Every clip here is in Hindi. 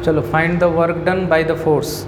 चलो find the work done by the force.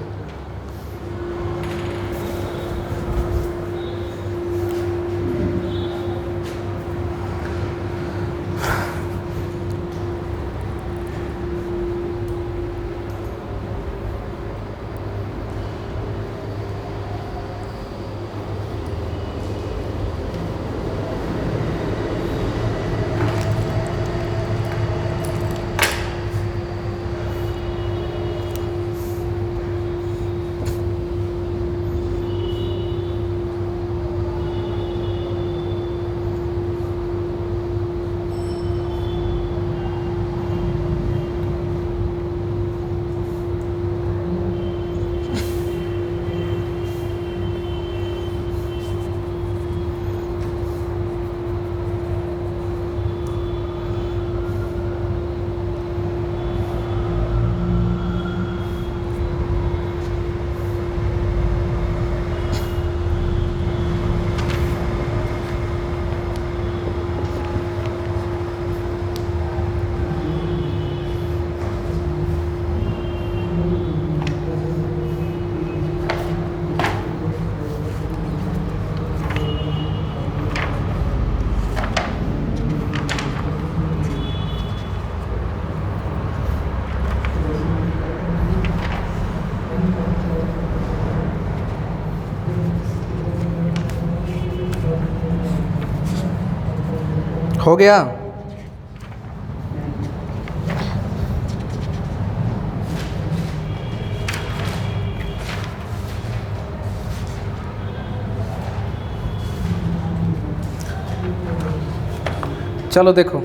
हो गया? चलो देखो,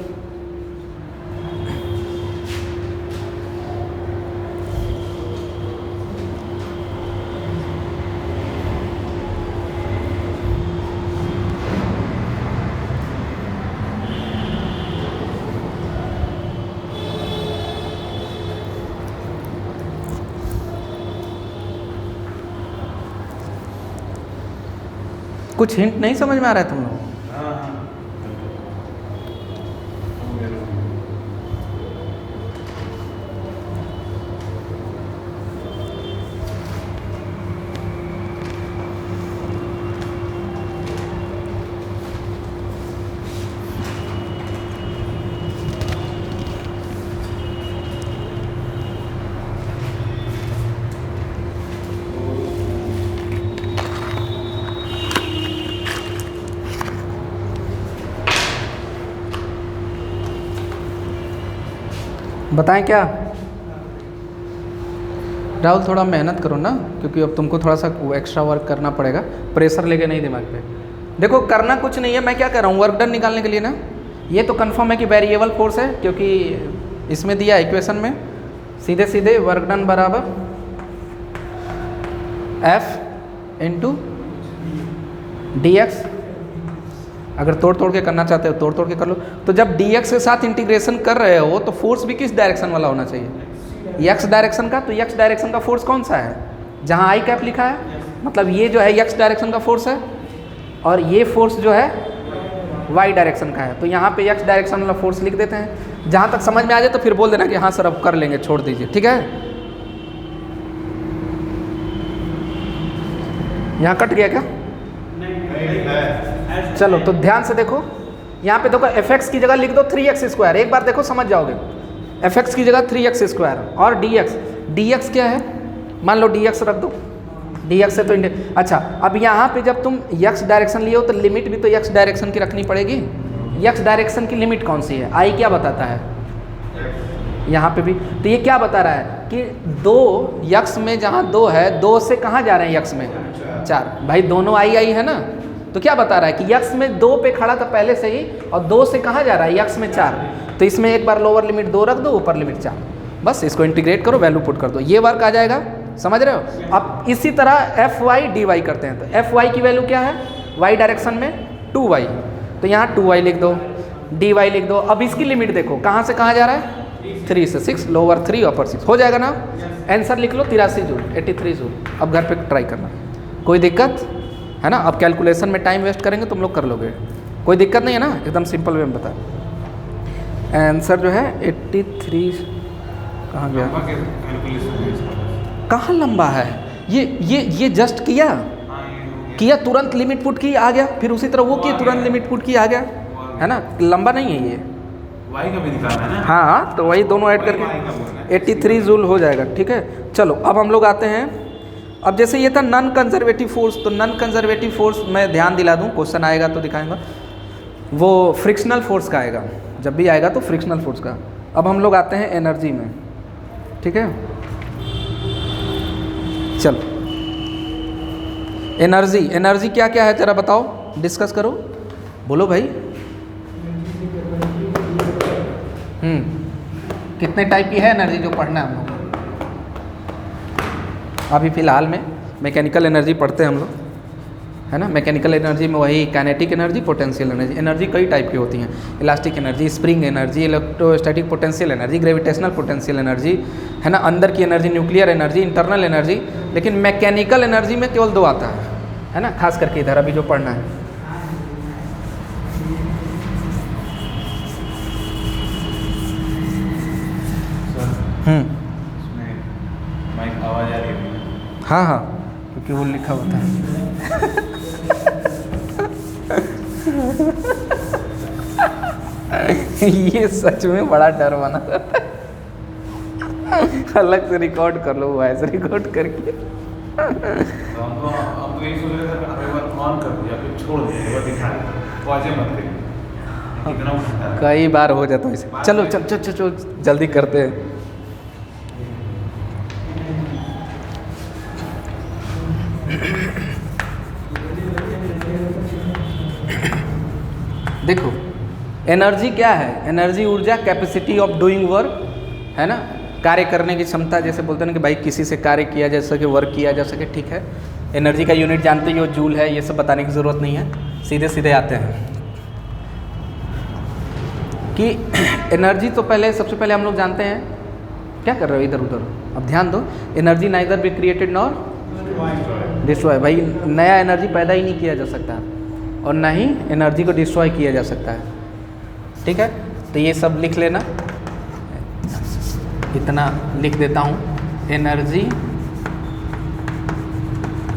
कुछ हिंट नहीं समझ में आ रहा है तुम लोग? बताएं क्या? राहुल थोड़ा मेहनत करो ना, क्योंकि अब तुमको थोड़ा सा एक्स्ट्रा वर्क करना पड़ेगा। प्रेशर लेके नहीं दिमाग पे। देखो करना कुछ नहीं है, मैं क्या कर रहा हूँ वर्क डन निकालने के लिए ना, ये तो कंफर्म है कि वेरिएबल फोर्स है, क्योंकि इसमें दिया इक्वेशन में सीधे सीधे वर्क डन बराबर F इंटू dx। अगर तोड़ तोड़ के करना चाहते हो तोड़ तोड़ के कर लो। तो जब dx के साथ इंटीग्रेशन कर रहे हो तो फोर्स भी किस डायरेक्शन वाला होना चाहिए? x डायरेक्शन का। तो x डायरेक्शन का फोर्स कौन सा है? जहाँ आई कैप लिखा है, मतलब ये जो है x डायरेक्शन का फोर्स है, और ये फोर्स जो है y डायरेक्शन का है। तो यहाँ पे x डायरेक्शन वाला फोर्स लिख देते हैं। जहाँ तक समझ में आ जाए तो फिर बोल देना कि हाँ सर अब कर लेंगे, छोड़ दीजिए, ठीक है। यहाँ कट गया क्या? चलो तो ध्यान से देखो, यहाँ पे देखो fx की जगह लिख दो 3x²। एक बार देखो समझ जाओगे। fx की जगह 3x² और dx क्या है? मान लो dx रख दो। dx से तो अच्छा, अब यहाँ पे जब तुम x डायरेक्शन लिए हो तो लिमिट भी तो x डायरेक्शन की रखनी पड़ेगी। x डायरेक्शन की लिमिट कौन सी है? i क्या बताता है यहाँ पे भी? तो ये क्या बता रहा है कि 2 x में जहाँ 2 है, 2 से कहाँ जा रहे हैं x में 4। भाई दोनों i है ना, तो क्या बता रहा है कि x में 2 पे खड़ा था पहले से ही, और 2 से कहाँ जा रहा है x में 4। तो इसमें एक बार लोअर लिमिट 2 रख दो, ऊपर लिमिट 4, बस इसको इंटीग्रेट करो, वैल्यू पुट कर दो, ये वर्क आ जाएगा। समझ रहे हो? अब इसी तरह fy dy करते हैं। तो fy की वैल्यू क्या है? y डायरेक्शन में 2y, तो यहाँ 2y लिख दो, dy लिख दो। अब इसकी लिमिट देखो कहाँ से कहाँ जा रहा है? 3 से 6, लोअर 3 अपर 6, हो जाएगा ना। आंसर लिख लो 83 जूल, 83 जूल। अब घर पे ट्राई करना, कोई दिक्कत है ना? अब कैलकुलेशन में टाइम वेस्ट करेंगे, तुम लोग कर लोगे, कोई दिक्कत नहीं है ना? एकदम सिंपल वे में बता। आंसर जो है 83 कहाँ गया? लंबा के कैलकुलेशन है इसका। कहाँ लंबा है? ये जस्ट किया हाँ, ये किया तुरंत लिमिट पुट की आ गया, फिर उसी तरह वो किया तुरंत लिमिट पुट की आ गया, है ना? लंबा नहीं है ये। वाई का भी दिखाना है ना। हाँ, तो वही दोनों ऐड वाई का बोलना करके है। 83 जूल हो जाएगा। ठीक है, चलो अब हम लोग आते हैं। अब जैसे ये था नॉन कंजर्वेटिव फोर्स, तो नॉन कंजर्वेटिव फोर्स मैं ध्यान दिला दूं, क्वेश्चन आएगा तो दिखाएंगा, वो फ्रिक्शनल फोर्स का आएगा, जब भी आएगा तो फ्रिक्शनल फोर्स का। अब हम लोग आते हैं एनर्जी में। ठीक है, चलो एनर्जी क्या क्या है जरा बताओ, डिस्कस करो, बोलो भाई। कितने टाइप की है एनर्जी जो पढ़ना है हम लोग? अभी फ़िलहाल में मैकेनिकल एनर्जी पढ़ते हैं हम लोग, है ना? मैकेनिकल एनर्जी में वही kinetic energy, potential energy. Energy कई टाइप की होती हैं, elastic energy, spring energy, electrostatic potential energy, gravitational potential energy, है ना? अंदर की energy, nuclear energy, internal energy. लेकिन मैकेनिकल एनर्जी में केवल 2 आता है ना? खास करके इधर अभी जो पढ़ना है। इसमें माइक आवाज़ आ रही है। हाँ, क्योंकि वो लिखा होता है। ये सच में बड़ा डर बना रहता है। अलग से रिकॉर्ड कर लो, वॉइस रिकॉर्ड करके। तो हम तो यही सोच रहे थे कि एक बार ऑन कर दिया फिर छोड़ दिया, एक बार दिखा दिया, पॉजे मत करिए, कितना उठाता है। कई बार हो जाता है ऐसे। चलो चलो जल्दी करते हैं। देखो एनर्जी क्या है? एनर्जी ऊर्जा, कैपेसिटी ऑफ डूइंग वर्क, है ना? कार्य करने की क्षमता, जैसे बोलते हैं ना कि भाई किसी से कार्य किया जा सके, वर्क किया जा सके। ठीक है, एनर्जी का यूनिट जानते ही हो, जूल है, ये सब बताने की ज़रूरत नहीं है, सीधे सीधे आते हैं कि एनर्जी तो पहले सबसे पहले हम लोग जानते हैं। क्या कर रहे हो इधर उधर? अब ध्यान दो। Energy neither be created nor destroy. भाई नया एनर्जी पैदा ही नहीं किया जा सकता और ना ही एनर्जी को डिस्ट्रॉय किया जा सकता है। ठीक है, तो ये सब लिख लेना, इतना लिख देता हूँ। Energy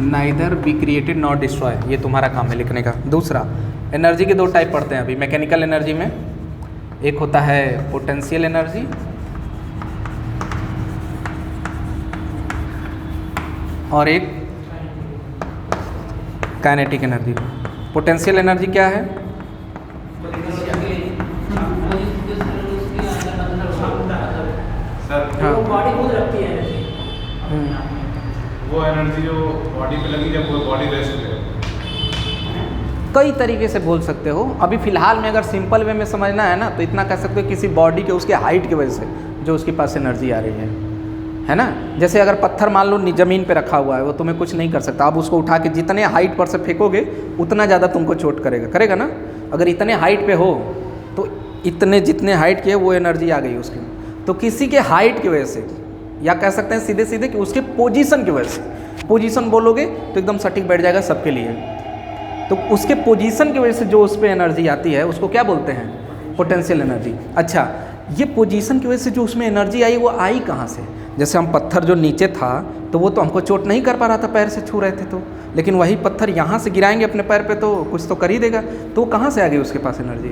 neither be created nor destroy, ये तुम्हारा काम है लिखने का। दूसरा, एनर्जी के 2 टाइप पढ़ते हैं अभी मैकेनिकल एनर्जी में। एक होता है पोटेंशियल एनर्जी और एक काइनेटिक एनर्जी। पोटेंशियल एनर्जी क्या है? सर बॉडी खुद रखती है। वो एनर्जी जो बॉडी पे लगी जब वो बॉडी रेस्ट पे। कई तरीके से बोल सकते हो। अभी फ़िलहाल में अगर सिंपल वे में समझना है ना, तो इतना कह सकते हो किसी बॉडी के उसके हाइट की वजह से जो उसके पास एनर्जी आ रही है ना? जैसे अगर पत्थर मान लो ज़मीन पे रखा हुआ है, वो तुम्हें कुछ नहीं कर सकता। आप उसको उठा के जितने हाइट पर से फेंकोगे उतना ज़्यादा तुमको चोट करेगा ना? अगर इतने हाइट पे हो तो इतने जितने हाइट के वो एनर्जी आ गई उसकी। तो किसी के हाइट की वजह से, या कह सकते हैं सीधे सीधे कि उसके पोजीशन की वजह से, पोजीशन बोलोगे तो एकदम सटीक बैठ जाएगा सबके लिए। तो उसके पोजीशन की वजह से जो उस पर एनर्जी आती है उसको क्या बोलते हैं? Potential energy. अच्छा, ये पोजीशन की वजह से जो उसमें एनर्जी आई वो आई कहाँ से? जैसे हम पत्थर जो नीचे था तो वो तो हमको चोट नहीं कर पा रहा था, पैर से छू रहे थे तो, लेकिन वही पत्थर यहाँ से गिराएंगे अपने पैर पे तो कुछ तो कर ही देगा। तो कहाँ से आ गई उसके पास एनर्जी?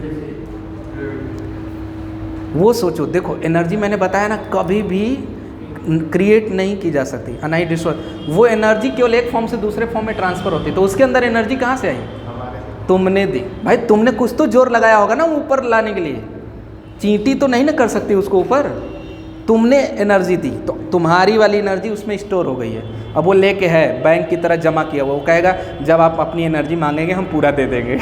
वो सोचो। देखो एनर्जी मैंने बताया ना, कभी भी क्रिएट नहीं की जा सकती और ना ही डिस्ट्रॉय। वो एनर्जी केवल एक फॉर्म से दूसरे फॉर्म में ट्रांसफ़र होती है। तो उसके अंदर एनर्जी कहाँ से आई? तुमने दी। भाई तुमने कुछ तो जोर लगाया होगा ना ऊपर लाने के लिए। चींटी तो नहीं ना कर सकती उसको ऊपर, तुमने एनर्जी दी तो तुम्हारी वाली एनर्जी उसमें स्टोर हो गई है। अब वो लेके है बैंक की तरह जमा किया हुआ, वो कहेगा जब आप अपनी एनर्जी मांगेंगे हम पूरा दे देंगे।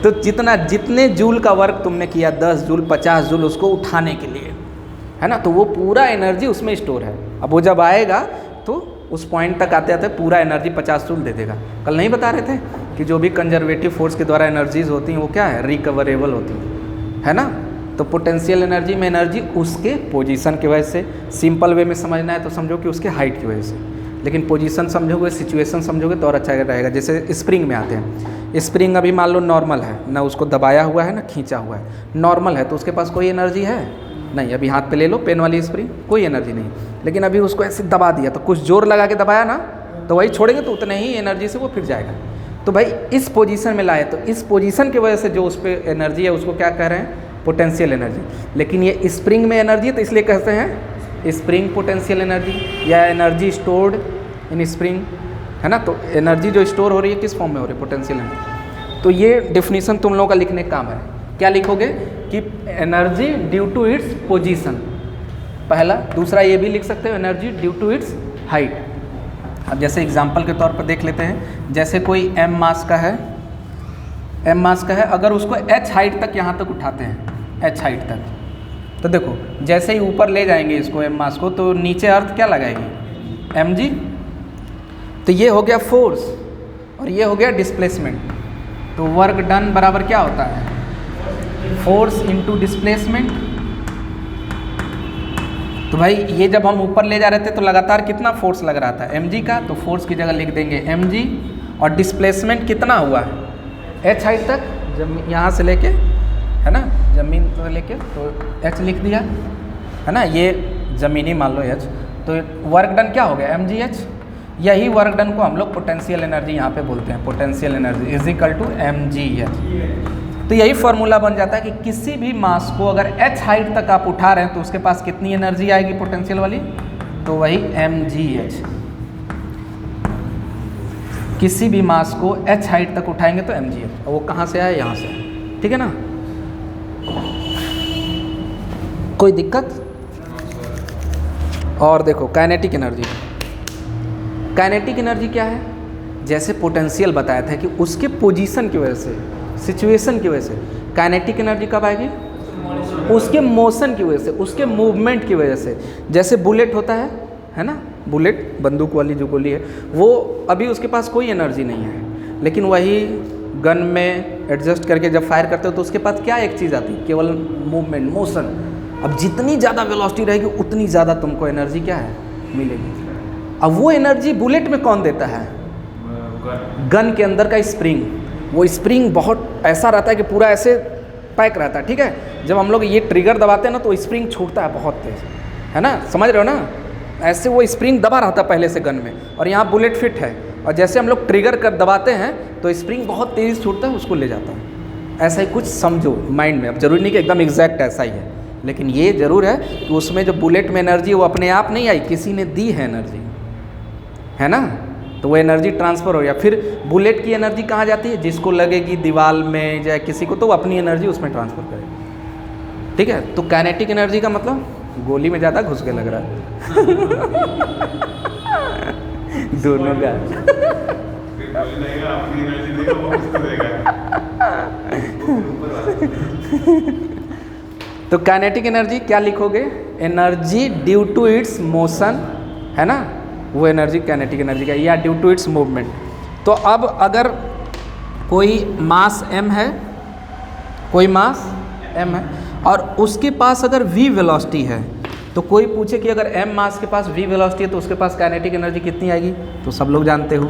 तो जितने जूल का वर्क तुमने किया, 10 जूल 50 जूल उसको उठाने के लिए, है ना, तो वो पूरा एनर्जी उसमें स्टोर है। अब वो जब आएगा तो उस पॉइंट तक आते आते पूरा एनर्जी 50 जूल दे देगा। कल नहीं बता रहे थे कि जो भी कंजर्वेटिव फोर्स के द्वारा एनर्जीज होती हैं वो क्या है? रिकवरेबल होती है ना? तो पोटेंशियल एनर्जी में एनर्जी उसके पोजीशन की वजह से, सिंपल वे में समझना है तो समझो कि उसके हाइट की वजह से, लेकिन पोजीशन समझोगे, सिचुएशन समझोगे तो और अच्छा रहेगा। जैसे स्प्रिंग में आते हैं, स्प्रिंग अभी मान लो नॉर्मल है ना, उसको दबाया हुआ है ना खींचा हुआ है, नॉर्मल है तो उसके पास कोई एनर्जी है? नहीं, अभी हाथ पे ले लो पेन वाली स्प्रिंग, कोई एनर्जी नहीं। लेकिन अभी उसको ऐसे दबा दिया, तो कुछ जोर लगा के दबाया ना, तो वही छोड़ेंगे तो उतने ही एनर्जी से वो फिर जाएगा। तो भाई इस पोजीशन में लाए, तो इस पोजीशन की वजह से जो उस पर एनर्जी है उसको क्या कह रहे हैं, पोटेंशियल एनर्जी। लेकिन ये स्प्रिंग में एनर्जी है तो इसलिए कहते हैं स्प्रिंग पोटेंशियल एनर्जी, या एनर्जी स्टोर्ड इन स्प्रिंग, है ना। तो एनर्जी जो स्टोर हो रही है किस फॉर्म में हो रही है, पोटेंशियल एनर्जी। तो ये डेफिनेशन तुम लोगों का लिखने का काम है। क्या लिखोगे कि energy due to its position, पहला। दूसरा ये भी लिख सकते हो energy due to its height. अब जैसे एग्जांपल के तौर पर देख लेते हैं, जैसे कोई m मास का है, m मास का है, अगर उसको h हाइट तक यहाँ तक उठाते हैं, h हाइट तक, तो देखो जैसे ही ऊपर ले जाएंगे इसको m मास को, तो नीचे अर्थ क्या लगाएगी, mg। तो ये हो गया फोर्स और ये हो गया डिस्प्लेसमेंट। तो वर्क डन बराबर क्या होता है, फोर्स इनटू डिस्प्लेसमेंट। तो भाई ये जब हम ऊपर ले जा रहे थे तो लगातार कितना फोर्स लग रहा था, mg का, तो फोर्स की जगह लिख देंगे mg। और डिस्प्लेसमेंट कितना हुआ है, h हाइट तक, यहाँ से लेके, है ना, ज़मीन से लेके, तो h लिख दिया, है ना, ये ज़मीनी मान लो h। तो वर्क डन क्या हो गया, mgh। यही वर्क डन को हम लोग पोटेंशियल एनर्जी यहाँ पे बोलते हैं, potential energy is equal to mgh। तो यही फार्मूला बन जाता है कि किसी भी मास को अगर h हाइट तक आप उठा रहे हैं तो उसके पास कितनी एनर्जी आएगी पोटेंशियल वाली, तो वही mgh। किसी भी मास को h हाइट तक उठाएंगे तो mgh, और वो कहाँ से आया, यहाँ से, ठीक है ना। कोई दिक्कत। और देखो काइनेटिक एनर्जी, काइनेटिक एनर्जी क्या है, जैसे पोटेंशियल बताया था कि उसके पोजीशन की वजह से, सिचुएशन की वजह से काइनेटिक एनर्जी कब आएगी, उसके मोशन की वजह से, उसके मूवमेंट की वजह से। जैसे बुलेट होता है ना, बुलेट बंदूक वाली जो गोली है, वो अभी उसके पास कोई एनर्जी नहीं है, लेकिन वही गन में एडजस्ट करके जब फायर करते हो तो उसके पास क्या एक चीज़ आती है, केवल मूवमेंट, मोशन। अब जितनी ज़्यादा वेलोसिटी रहेगी उतनी ज़्यादा तुमको एनर्जी क्या है, मिलेगी। अब वो एनर्जी बुलेट में कौन देता है, गन के अंदर का स्प्रिंग। वो स्प्रिंग बहुत ऐसा रहता है कि पूरा ऐसे पैक रहता है, ठीक है। जब हम लोग ये ट्रिगर दबाते हैं ना तो स्प्रिंग छूटता है बहुत तेज, है ना, समझ रहे हो ना। ऐसे वो स्प्रिंग दबा रहता है पहले से गन में, और यहाँ बुलेट फिट है, और जैसे हम लोग ट्रिगर कर दबाते हैं तो स्प्रिंग बहुत तेज़ छूटता है, उसको ले जाता है। ऐसा ही कुछ समझो माइंड में। अब जरूरी नहीं कि एकदम एग्जैक्ट ऐसा ही है, लेकिन ये ज़रूर है कि उसमें जो बुलेट में एनर्जी वो अपने आप नहीं आई, किसी ने दी है एनर्जी, है ना। तो वो एनर्जी ट्रांसफ़र हो गया। फिर बुलेट की एनर्जी कहाँ जाती है, जिसको लगेगी दीवार में या किसी को, तो वो अपनी एनर्जी उसमें ट्रांसफ़र करेगी, ठीक है। तो काइनेटिक एनर्जी का मतलब गोली में ज़्यादा घुस के लग रहा है दोनों का तो काइनेटिक एनर्जी क्या लिखोगे, energy due to its motion, है ना, वो एनर्जी काइनेटिक एनर्जी का, या ड्यू टू इट्स मूवमेंट। तो अब अगर कोई मास m है, कोई मास m है, और उसके पास अगर v वेलोसिटी है, तो कोई पूछे कि अगर m मास के पास v वेलोसिटी है तो उसके पास काइनेटिक एनर्जी कितनी आएगी, तो सब लोग जानते हो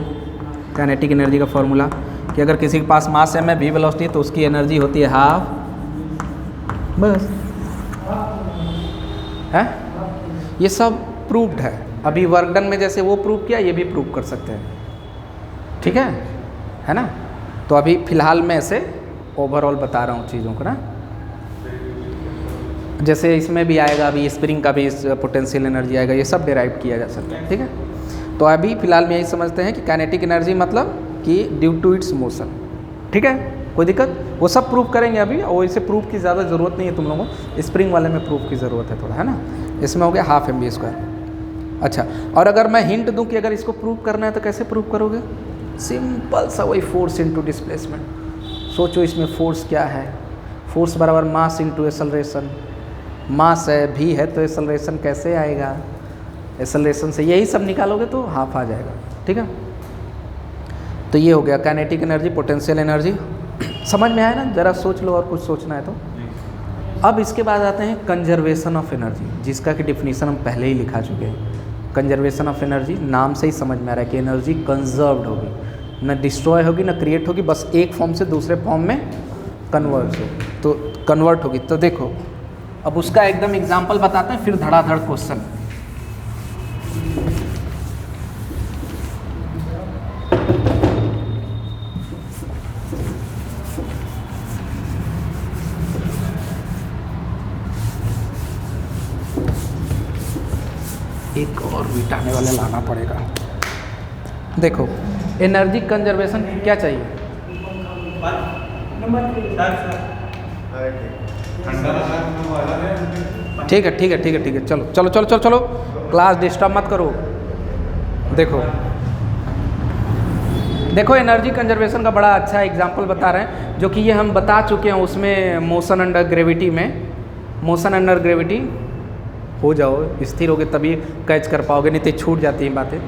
काइनेटिक एनर्जी का फॉर्मूला, कि अगर किसी के पास मास m है, v वेलोसिटी है, तो उसकी एनर्जी होती है हाफ, बस है। ये सब प्रूव्ड है। अभी वर्क डन में जैसे वो प्रूव किया, ये भी प्रूव कर सकते हैं, ठीक है ना। तो अभी फ़िलहाल मैं ऐसे ओवरऑल बता रहा हूँ चीज़ों को ना। जैसे इसमें भी आएगा, अभी स्प्रिंग का भी पोटेंशियल एनर्जी आएगा, ये सब डिराइव किया जा सकता है, ठीक है। तो अभी फ़िलहाल में यही समझते हैं कि काइनेटिक एनर्जी मतलब कि ड्यू टू इट्स मोशन, ठीक है। कोई दिक्कत, वो सब प्रूव करेंगे अभी, और इसे प्रूव की ज़्यादा ज़रूरत नहीं है तुम लोगों को, स्प्रिंग वाले में प्रूव की ज़रूरत है थोड़ा, है ना। इसमें हो गया हाफ mv²। अच्छा, और अगर मैं हिंट दूं कि अगर इसको प्रूव करना है तो कैसे प्रूव करोगे, सिंपल सा वही फोर्स इनटू डिस्प्लेसमेंट। सोचो इसमें फोर्स क्या है, फोर्स बराबर मास इनटू एक्सेलरेशन। मास है, भी है, तो एक्सेलरेशन कैसे आएगा, एक्सेलरेशन से यही सब निकालोगे तो हाफ आ जाएगा, ठीक है। तो ये हो गया काइनेटिक एनर्जी, पोटेंशियल एनर्जी। समझ में आया ना, ज़रा सोच लो और कुछ सोचना है तो। अब इसके बाद आते हैं कंजर्वेशन ऑफ एनर्जी, जिसका कि डिफिनीशन हम पहले ही लिखा चुके हैं। कंजर्वेशन ऑफ एनर्जी नाम से ही समझ में आ रहा है कि एनर्जी कंजर्व्ड होगी, न डिस्ट्रॉय होगी न क्रिएट होगी, बस एक फॉर्म से दूसरे फॉर्म में कन्वर्ट होगी। तो देखो अब उसका एकदम एग्जाम्पल बताते हैं, फिर धड़ाधड़ क्वेश्चन। एक और मिटाने वाले लाना पड़ेगा। देखो एनर्जी कंजर्वेशन क्या चाहिए? ठीक है ठीक है ठीक है ठीक है, चलो चलो चलो चलो चलो, क्लास डिस्टर्ब मत करो। देखो देखो एनर्जी कंजर्वेशन का बड़ा अच्छा एग्जांपल बता रहे हैं, जो कि ये हम बता चुके हैं उसमें मोशन अंडर ग्रेविटी में। मोशन अंडर ग्रेविटी हो जाओ, स्थिर होगे तभी कैच कर पाओगे, नहीं तो छूट जाती हैं बातें।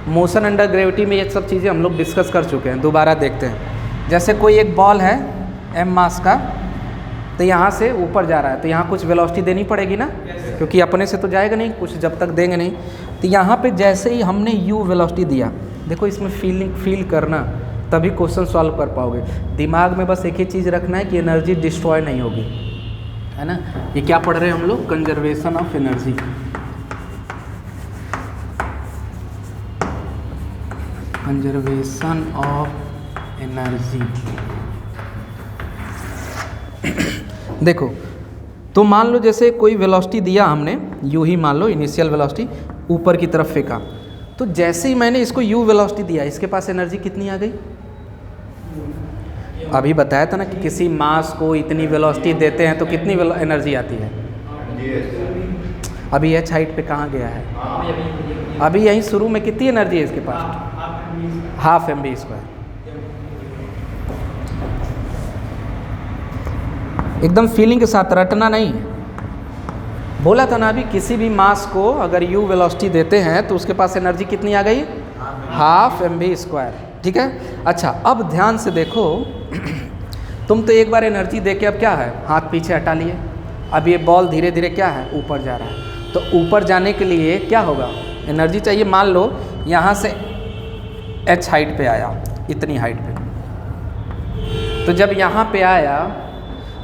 मोशन अंडर ग्रेविटी में ये सब चीज़ें हम लोग डिस्कस कर चुके हैं, दोबारा देखते हैं। जैसे कोई एक बॉल है m मास का, तो यहाँ से ऊपर जा रहा है, तो यहाँ कुछ वेलोसिटी देनी पड़ेगी ना, क्योंकि अपने से तो जाएगा नहीं कुछ जब तक देंगे नहीं। तो यहाँ पे जैसे ही हमने u वेलोसिटी दिया, देखो इसमें फील करना, तभी क्वेश्चन सॉल्व कर पाओगे। दिमाग में बस एक ही चीज़ रखना है कि एनर्जी डिस्ट्रॉय नहीं होगी, है ना। ये क्या पढ़ रहे हैं हम लोग? Conservation of energy. Conservation of energy. देखो तो मान लो जैसे कोई वेलोसिटी दिया हमने, यूँ ही मान लो इनिशियल वेलोसिटी ऊपर की तरफ फेंका, तो जैसे ही मैंने इसको u वेलोसिटी दिया, इसके पास एनर्जी कितनी आ गई? अभी बताया था ना कि किसी मास को इतनी वेलोसिटी देते हैं तो कितनी एनर्जी आती है। अभी h हाइट पे कहाँ गया है? अभी यहीं शुरू में कितनी एनर्जी है इसके पास? Half mv²। एकदम फीलिंग के साथ, रटना नहीं। बोला था ना अभी, किसी भी मास को अगर u वेलोसिटी देते हैं तो उसके पास एनर्जी कितनी आ गई? Half mv²। ठीक है। अच्छा अब ध्यान से देखो, तुम तो एक बार एनर्जी दे के अब क्या है, हाथ पीछे हटा लिए। अब ये बॉल धीरे धीरे क्या है, ऊपर जा रहा है। तो ऊपर जाने के लिए क्या होगा, एनर्जी चाहिए। मान लो यहाँ से h हाइट पे आया, इतनी हाइट पे, तो जब यहाँ पे आया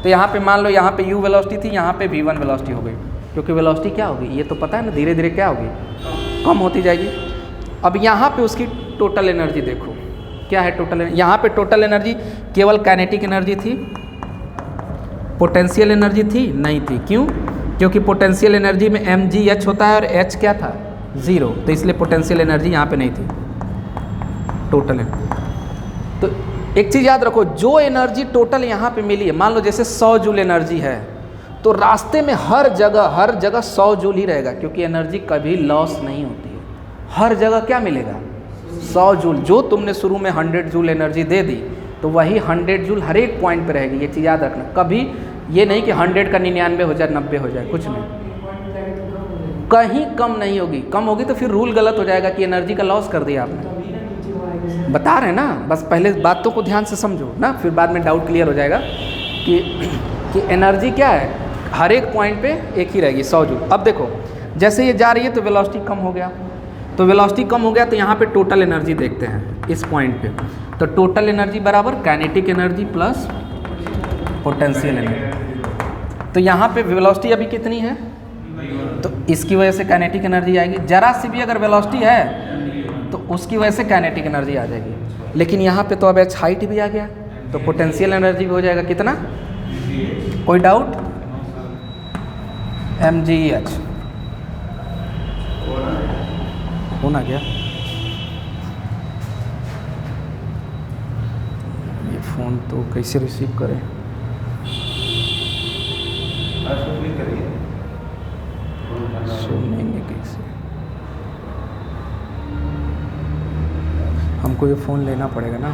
तो यहाँ पे मान लो यहाँ पे u वेलोसिटी थी, यहाँ पे v1 वेलोसिटी हो गई, क्योंकि वेलोसिटी क्या होगी, ये तो पता है ना, धीरे धीरे क्या होगी, कम होती जाएगी। अब यहाँ पे उसकी टोटल एनर्जी देखो क्या है। टोटल यहाँ पे टोटल एनर्जी केवल काइनेटिक एनर्जी थी, पोटेंशियल एनर्जी थी नहीं थी। क्यों? क्योंकि पोटेंशियल एनर्जी में mgh होता है और h क्या था, 0, तो इसलिए पोटेंशियल एनर्जी यहाँ पे नहीं थी, टोटल एनर्जी। तो एक चीज़ याद रखो, जो एनर्जी टोटल यहाँ पे मिली है, मान लो जैसे 100 जूल एनर्जी है, तो रास्ते में हर जगह 100 जूल ही रहेगा, क्योंकि एनर्जी कभी लॉस नहीं होती है। हर जगह क्या मिलेगा, 100 जूल। जो तुमने शुरू में 100 जूल एनर्जी दे दी, तो वही 100 जूल हर एक पॉइंट पे रहेगी। ये चीज़ याद रखना, कभी ये नहीं कि 100 का 99 हो जाए, 90 हो जाए, कुछ नहीं, कहीं कम नहीं होगी। कम होगी तो फिर रूल गलत हो जाएगा कि एनर्जी का लॉस कर दिया आपने। बता रहे हैं ना, बस पहले बातों को ध्यान से समझो ना, फिर बाद में डाउट क्लियर हो जाएगा कि एनर्जी क्या है, हर एक पॉइंट पे एक ही रहेगी, 100 जूल। अब देखो जैसे ये जा रही है तो वेलोसिटी कम हो गया, तो वेलोसिटी कम हो गया तो यहाँ पे टोटल एनर्जी देखते हैं इस पॉइंट पे। तो टोटल एनर्जी बराबर kinetic energy plus potential energy. तो यहाँ पे वेलोसिटी अभी कितनी है, तो इसकी वजह से काइनेटिक एनर्जी आएगी। जरा सी भी अगर वेलोसिटी है तो उसकी वजह से काइनेटिक एनर्जी आ जाएगी। लेकिन यहाँ पे तो अब h हाइट भी आ गया, तो पोटेंशियल एनर्जी भी हो जाएगा कितना, कोई डाउट, mgh होना क्या। ये फ़ोन तो कैसे रिसीव करें, सुनेंगे कैसे, हमको ये फ़ोन लेना पड़ेगा ना।